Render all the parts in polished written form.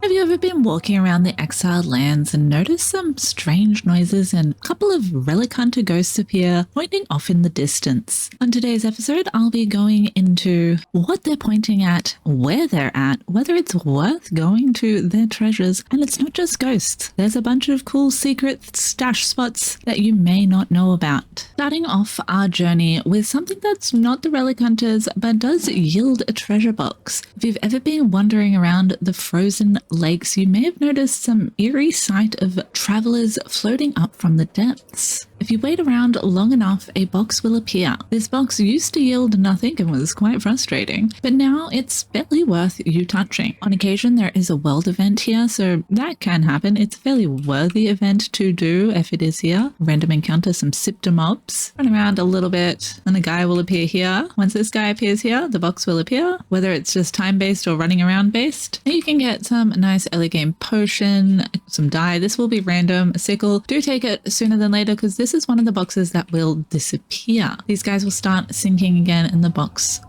Have you ever been walking around the exiled lands and noticed some strange noises and a couple of relic hunter ghosts appear, pointing off in the distance? On today's episode, I'll be going into what they're pointing at, where they're at, whether it's worth going to their treasures, and it's not just ghosts. There's a bunch of cool secret stash spots that you may not know about. Starting off our journey with something that's not the relic hunters, but does yield a treasure box. If you've ever been wandering around the frozen lakes, you may have noticed some eerie sight of travelers floating up from the depths. If you wait around long enough, a box will appear. This box used to yield nothing and was quite frustrating, but now it's barely worth you touching. On occasion, there is a world event here, so that can happen. It's a fairly worthy event to do if it is here. Random encounter some Sipter mobs. Run around a little bit, and a guy will appear here. Once this guy appears here, the box will appear, whether it's just time-based or running around based. And you can get some nice early game potion, some dye. This will be random. A sickle. Do take it sooner than later because this is one of the boxes that will disappear. These guys will start sinking again and the box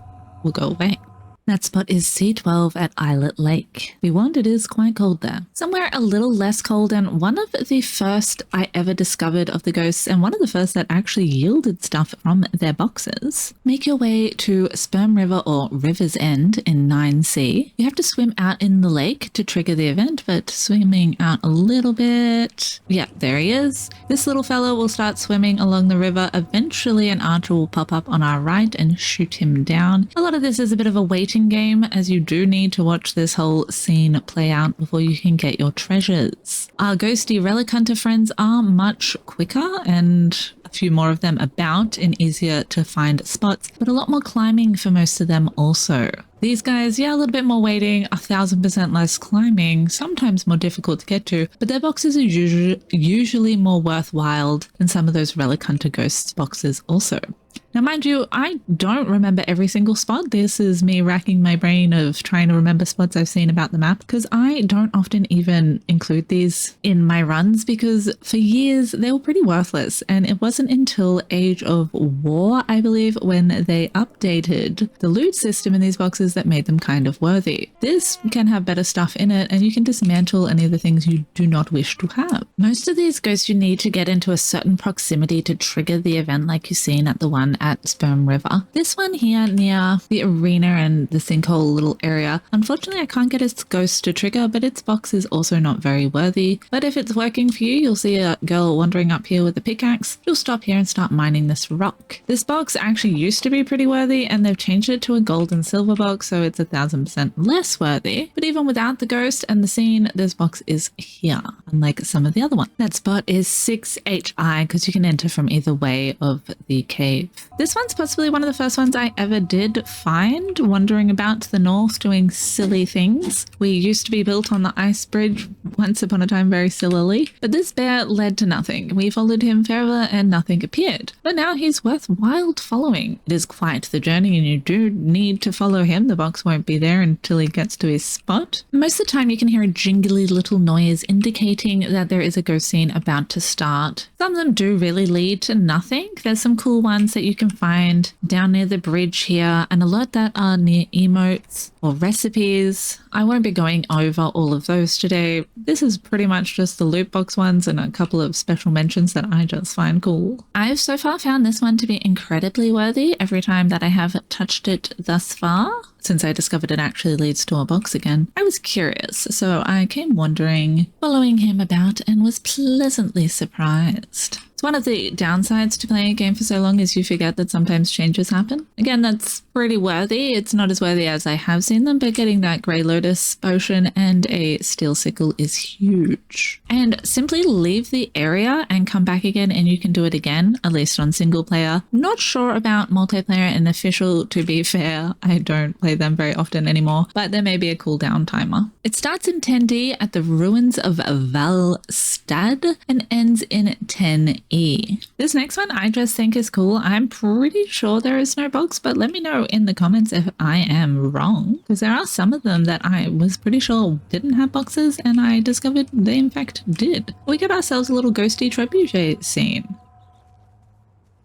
will go away. That spot is C12 at Islet Lake. Be warned, it is quite cold there. Somewhere a little less cold, and one of the first I ever discovered of the ghosts, and one of the first that actually yielded stuff from their boxes. Make your way to Sperm River or River's End in 9C. You have to swim out in the lake to trigger the event, but swimming out a little bit. Yeah, there he is. This little fella will start swimming along the river. Eventually an archer will pop up on our right and shoot him down. A lot of this is a bit of a waiting game, as you do need to watch this whole scene play out before you can get your treasures. Our ghosty relic hunter friends are much quicker and a few more of them about and easier to find spots, but a lot more climbing for most of them also. These guys, yeah, a little bit more waiting, 1000% less climbing, sometimes more difficult to get to, but their boxes are usually more worthwhile than some of those relic hunter ghosts boxes also. Now, mind you, I don't remember every single spot. This is me racking my brain of trying to remember spots I've seen about the map, because I don't often even include these in my runs because for years they were pretty worthless. And it wasn't until Age of War, I believe, when they updated the loot system in these boxes that made them kind of worthy. This can have better stuff in it and you can dismantle any of the things you do not wish to have. Most of these ghosts you need to get into a certain proximity to trigger the event, like you've seen at the one at Sperm River. This one here near the arena and the sinkhole little area, unfortunately I can't get its ghost to trigger, but its box is also not very worthy. But if it's working for you, you'll see a girl wandering up here with a pickaxe. You'll stop here and start mining this rock. This box actually used to be pretty worthy and they've changed it to a gold and silver box, so it's 1000% less worthy. But even without the ghost and the scene, this box is here, unlike some of the other ones. That spot is 6HI because you can enter from either way of the cave. This one's possibly one of the first ones I ever did find, wandering about to the north doing silly things. We used to be built on the ice bridge once upon a time very sillily, but this bear led to nothing. We followed him forever and nothing appeared. But now he's worthwhile following. It is quite the journey and you do need to follow him. The box won't be there until he gets to his spot. Most of the time you can hear a jingly little noise indicating that there is a ghost scene about to start. Some of them do really lead to nothing. There's some cool ones that you can find down near the bridge here and a lot that are near emotes or recipes. I won't be going over all of those today. This is pretty much just the loot box ones and a couple of special mentions that I just find cool. I've so far found this one to be incredibly worthy every time that I have touched it thus far. Since I discovered it actually leads to a box again, I was curious, so I came wandering, following him about, and was pleasantly surprised. It's one of the downsides to playing a game for so long is you forget that sometimes changes happen. Again, that's pretty worthy. It's not as worthy as I have seen them, but getting that Grey Lotus potion and a steel sickle is huge. And simply leave the area and come back again and you can do it again, at least on single player. Not sure about multiplayer and official, to be fair. I don't play them very often anymore, but there may be a cooldown timer. It starts in 10D at the ruins of Valstad and ends in 10E. This next one I just think is cool. I'm pretty sure there is no box, but let me know in the comments if I am wrong, because there are some of them that I was pretty sure didn't have boxes and I discovered they in fact did. We got ourselves a little ghosty trebuchet scene.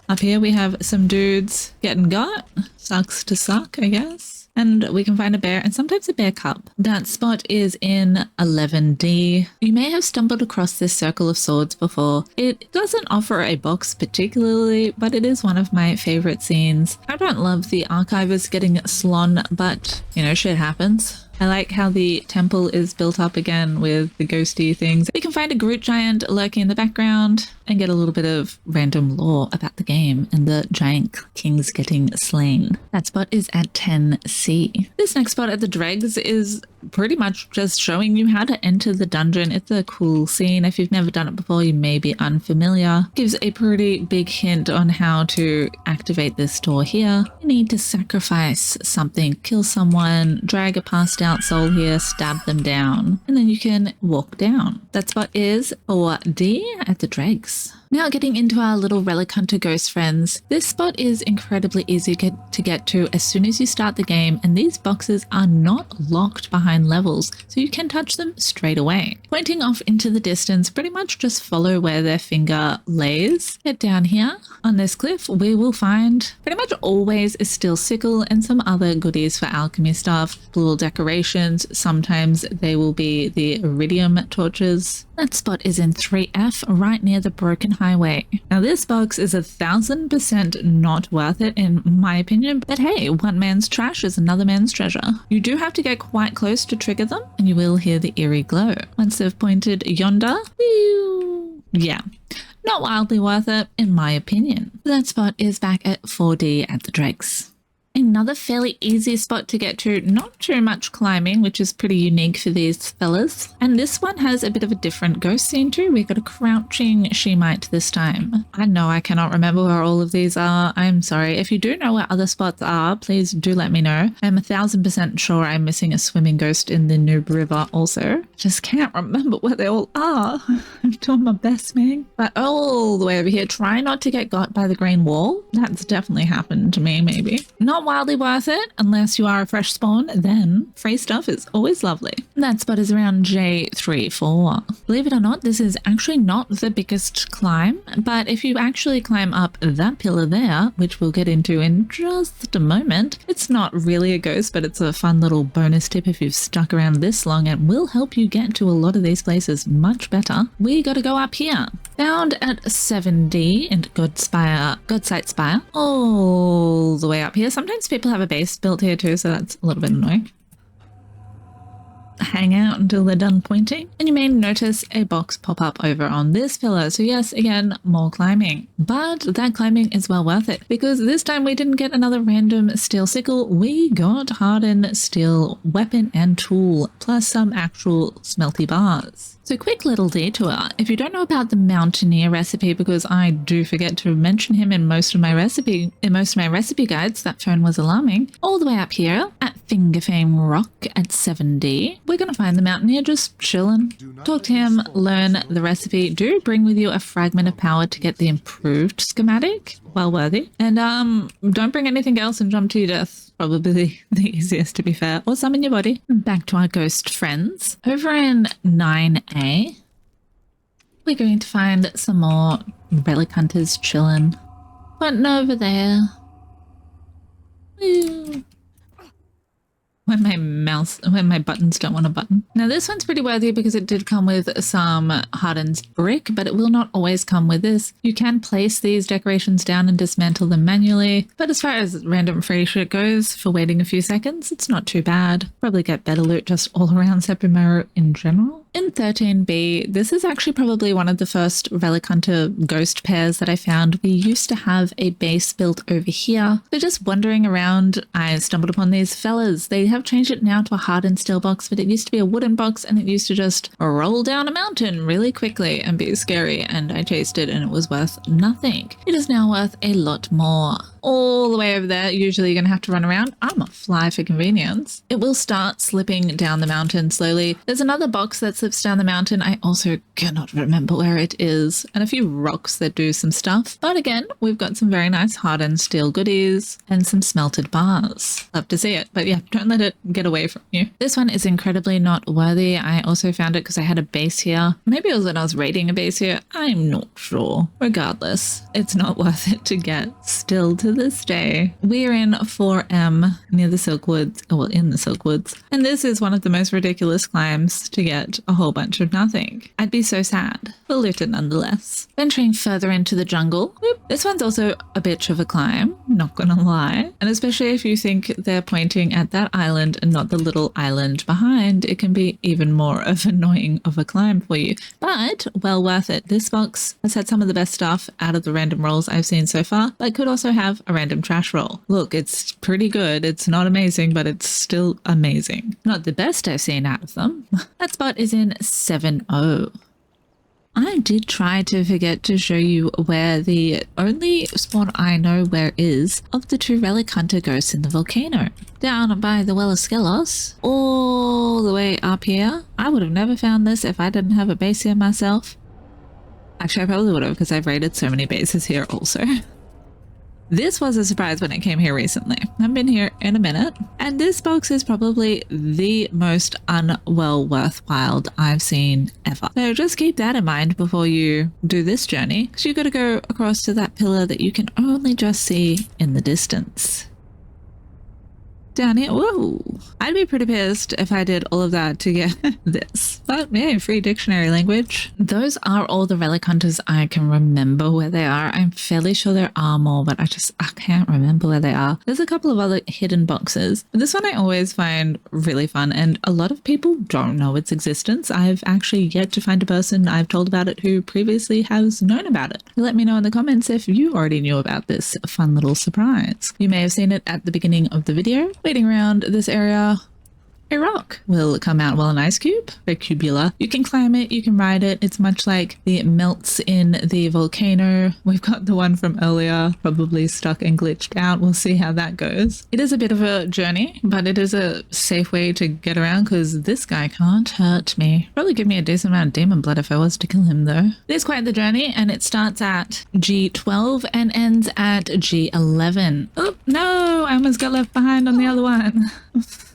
Up here we have some dudes getting got. Sucks to suck, I guess. And we can find a bear and sometimes a bear cup. That spot is in 11D. You may have stumbled across this circle of swords before. It doesn't offer a box particularly, but it is one of my favorite scenes. I don't love the archivist getting slon, but you know, shit happens. I like how the temple is built up again with the ghosty things. We can find a Groot giant lurking in the background and get a little bit of random lore about the game and the giant kings getting slain. That spot is at 10C. This next spot at the dregs is pretty much just showing you how to enter the dungeon. It's a cool scene. If you've never done it before, you may be unfamiliar. Gives a pretty big hint on how to activate this door here. You need to sacrifice something, kill someone, drag a passed out soul here, stab them down, and then you can walk down. That spot is 4D at the dregs. Now getting into our little relic hunter ghost friends, this spot is incredibly easy to get to as soon as you start the game, and these boxes are not locked behind levels, so you can touch them straight away. Pointing off into the distance, pretty much just follow where their finger lays. Get down here on this cliff, we will find pretty much always a steel sickle and some other goodies for alchemy stuff, little decorations. Sometimes they will be the iridium torches. That spot is in 3F, right near the broken highway. Now this box is 1000% not worth it in my opinion, but hey, one man's trash is another man's treasure. You do have to get quite close to trigger them and you will hear the eerie glow. Once they've pointed yonder, yeah, not wildly worth it in my opinion. That spot is back at 4D at the dregs. Another fairly easy spot to get to, not too much climbing, which is pretty unique for these fellas. And this one has a bit of a different ghost scene too. We've got a crouching Shemite this time. I know I cannot remember where all of these are. I'm sorry. If you do know where other spots are, please do let me know. I'm 1000% sure I'm missing a swimming ghost in the Noob River also. Just can't remember where they all are. I'm doing my best, man. But all the way over here, try not to get got by the green wall. That's definitely happened to me, maybe. Not wildly worth it unless you are a fresh spawn, then free stuff is always lovely. That spot is around J34. Believe it or not, this is actually not the biggest climb, but if you actually climb up that pillar there, which we'll get into in just a moment, it's not really a ghost, but it's a fun little bonus tip if you've stuck around this long and will help you get to a lot of these places much better. We got to go up here. Found at 7D in Godsight Spire, all the way up here. Sometimes people have a base built here too, so that's a little bit annoying. Hang out until they're done pointing, and you may notice a box pop up over on this pillar. So yes, again, more climbing, but that climbing is well worth it because this time we didn't get another random steel sickle. We got hardened steel weapon and tool plus some actual smelty bars. So quick little detour. If you don't know about the Mountaineer recipe, because I do forget to mention him in most of my recipe guides, that phone was alarming. All the way up here at Fingerfame Rock at 7D, we're gonna find the Mountaineer just chilling. Talk to him, learn the recipe. Do bring with you a fragment of power to get the improved schematic. Well worthy. And don't bring anything else and jump to your death. Probably the easiest, to be fair, or summon your body. Back to our ghost friends. Over in 9A, we're going to find some more relic hunters chilling. Pointing over there. Woo. When my buttons don't want a button. Now this one's pretty worthy because it did come with some hardened brick, but it will not always come with this. You can place these decorations down and dismantle them manually, but as far as random free shit goes, for waiting a few seconds, it's not too bad. Probably get better loot just all around Septimero in general. In 13B, this is actually probably one of the first Relic Hunter ghost pairs that I found. We used to have a base built over here. So just wandering around, I stumbled upon these fellas. They have changed it now to a hardened steel box, but it used to be a wooden box and it used to just roll down a mountain really quickly and be scary, and I chased it and it was worth nothing. It is now worth a lot more. All the way over there, usually you're gonna have to run around. I'm a fly for convenience. It will start slipping down the mountain slowly. There's another box that slips down the mountain. I also cannot remember where it is, and a few rocks that do some stuff. But again, we've got some very nice hardened steel goodies and some smelted bars. Love to see it, but yeah, don't let it get away from you. This one is incredibly not worthy. I also found it because I had a base here. Maybe it was when I was raiding a base here. I'm not sure. Regardless, it's not worth it to get still to this day. We're in 4M near the Silkwoods, well, in the Silkwoods, and this is one of the most ridiculous climbs to get a whole bunch of nothing. I'd be so sad, but loot it nonetheless. Venturing further into the jungle, this one's also a bitch of a climb, not gonna lie, and especially if you think they're pointing at that island and not the little island behind, it can be even more of annoying of a climb for you, but well worth it. This box has had some of the best stuff out of the random rolls I've seen so far, but could also have a random trash roll. Look, it's pretty good. It's not amazing, but it's still amazing. Not the best I've seen out of them. That spot is in 7-0. I did try to forget to show you where the only spot I know where is of the 2 relic hunter ghosts in the volcano. Down by the Well of Skelos, all the way up here. I would have never found this if I didn't have a base here myself. Actually, I probably would have because I've raided so many bases here also. This was a surprise when it came here recently. I've been here in a minute, and this box is probably the most unwell worthwhile I've seen ever. So just keep that in mind before you do this journey, because you've got to go across to that pillar that you can only just see in the distance. Down here, whoa! I'd be pretty pissed if I did all of that to get this. But yeah, free dictionary language. Those are all the relic hunters I can remember where they are. I'm fairly sure there are more, but I can't remember where they are. There's a couple of other hidden boxes, but this one I always find really fun, and a lot of people don't know its existence. I've actually yet to find a person I've told about it who previously has known about it. Let me know in the comments if you already knew about this fun little surprise. You may have seen it at the beginning of the video. Waiting around this area, a rock will come out. Well, an ice cube, a cubular. You can climb it, you can ride it. It's much like the melts in the volcano. We've got the one from earlier, probably stuck and glitched out. We'll see how that goes. It is a bit of a journey, but it is a safe way to get around because this guy can't hurt me. Probably give me a decent amount of demon blood if I was to kill him though. It is quite the journey, and it starts at G12 and ends at G11. Oh no, I almost got left behind on the other one.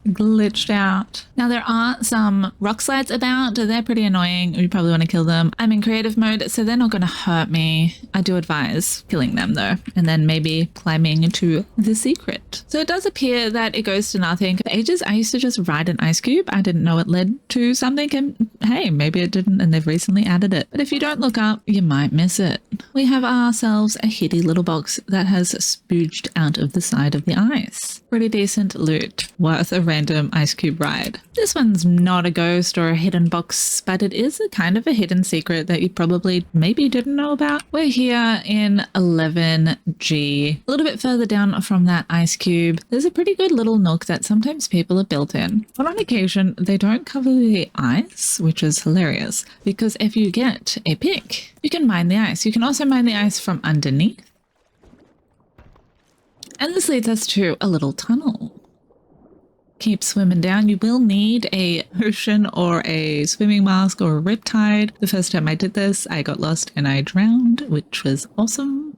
Glitched out. Now there are some rock slides about. They're pretty annoying. You probably want to kill them. I'm in creative mode, so they're not going to hurt me. I do advise killing them though, and then maybe climbing into the secret. So it does appear that it goes to nothing. For ages I used to just ride an ice cube. I didn't know it led to something, and hey, maybe it didn't and they've recently added it. But if you don't look up, you might miss it. We have ourselves a hitty little box that has spooged out of the side of the ice. Pretty decent loot, worth a random ice cube ride. This one's not a ghost or a hidden box, but it is a kind of a hidden secret that you probably maybe didn't know about. We're here in 11G, a little bit further down from that ice cube. There's a pretty good little nook that sometimes people are built in, but on occasion they don't cover the ice, which is hilarious because if you get a pick, you can mine the ice. You can also mine the ice from underneath. And this leads us to a little tunnel. Keep swimming down. You will need a potion or a swimming mask or a riptide. The first time I did this, I got lost and I drowned, which was awesome.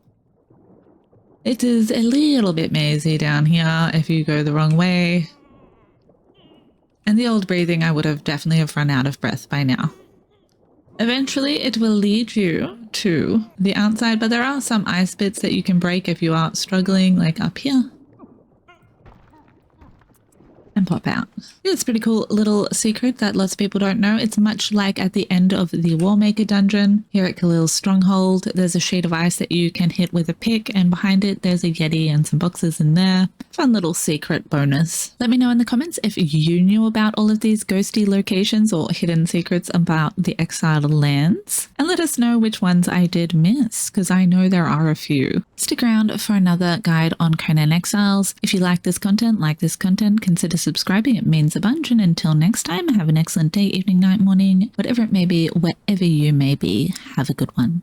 It is a little bit mazy down here if you go the wrong way. And the old breathing, I would have definitely have run out of breath by now. Eventually it will lead you to the outside, but there are some ice bits that you can break if you are struggling, like up here. And pop out. It's a pretty cool little secret that lots of people don't know. It's much like at the end of the Warmaker dungeon here at Khalil's stronghold. There's a sheet of ice that you can hit with a pick, and behind it there's a yeti and some boxes in there. Fun little secret bonus. Let me know in the comments if you knew about all of these ghosty locations or hidden secrets about the Exiled Lands, and let us know which ones I did miss, because I know there are a few. Stick around for another guide on Conan Exiles. If you like this content, consider subscribing. It means a bunch, and until next time, have an excellent day, evening, night, morning, whatever it may be, wherever you may be. Have a good one.